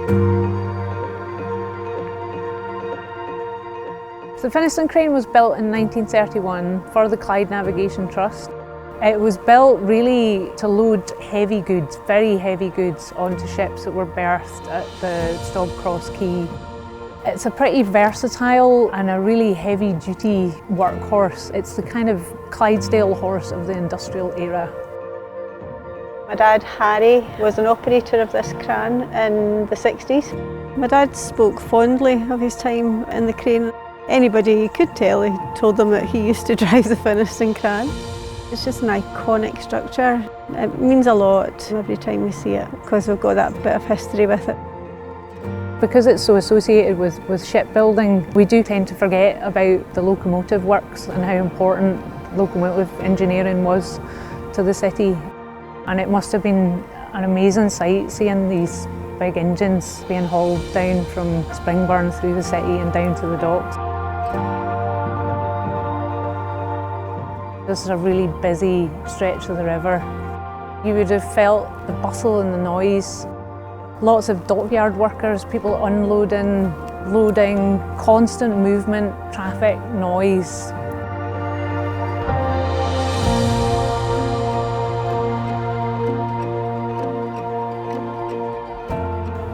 The Finnieston Crane was built in 1931 for the Clyde Navigation Trust. It was built really to load heavy goods, very heavy goods, onto ships that were berthed at the Stobcross Quay. It's a pretty versatile and a really heavy-duty workhorse. It's the kind of Clydesdale horse of the industrial era. My dad, Harry, was an operator of this Cran in the 60s. My dad spoke fondly of his time in the Crane. Anybody he could tell, he told them that he used to drive the Finnieston Cran. It's just an iconic structure. It means a lot every time we see it because we've got that bit of history with it. Because it's so associated with shipbuilding, we do tend to forget about the locomotive works and how important locomotive engineering was to the city. And it must have been an amazing sight seeing these big engines being hauled down from Springburn through the city and down to the docks. This is a really busy stretch of the river. You would have felt the bustle and the noise. Lots of dockyard workers, people unloading, loading, constant movement, traffic, noise.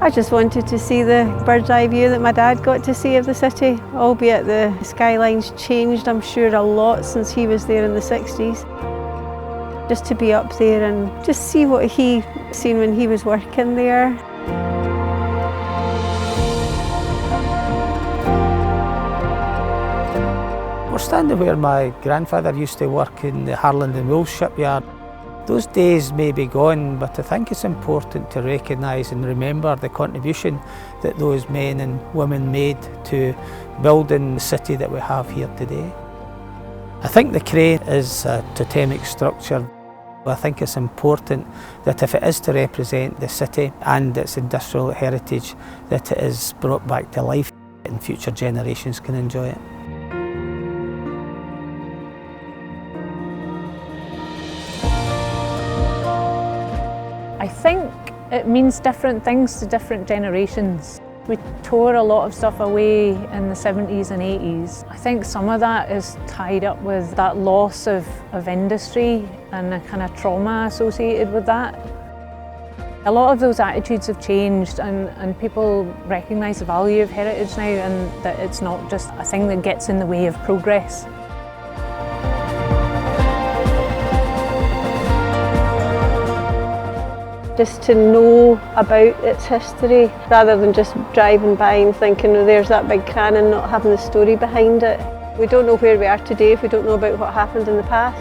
I just wanted to see the bird's eye view that my dad got to see of the city, albeit the skyline's changed, I'm sure, a lot since he was there in the 60s. Just to be up there and just see what he seen when he was working there. We're standing where my grandfather used to work in the Harland and Wolff shipyard. Those days may be gone, but I think it's important to recognise and remember the contribution that those men and women made to building the city that we have here today. I think the crane is a totemic structure. I think it's important that if it is to represent the city and its industrial heritage, that it is brought back to life and future generations can enjoy it. I think it means different things to different generations. We tore a lot of stuff away in the 70s and 80s. I think some of that is tied up with that loss of industry and the kind of trauma associated with that. A lot of those attitudes have changed and people recognise the value of heritage now and that it's not just a thing that gets in the way of progress. Just to know about its history, rather than just driving by and thinking, oh, there's that big Cran and not having the story behind it. We don't know where we are today if we don't know about what happened in the past.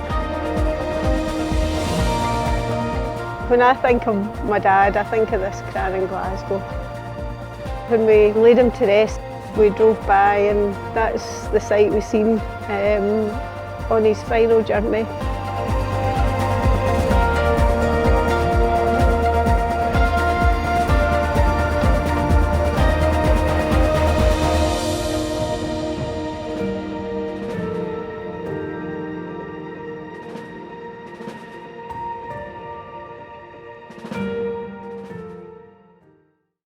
When I think of my dad, I think of this Cran in Glasgow. When we laid him to rest, we drove by and that's the sight we seen on his final journey.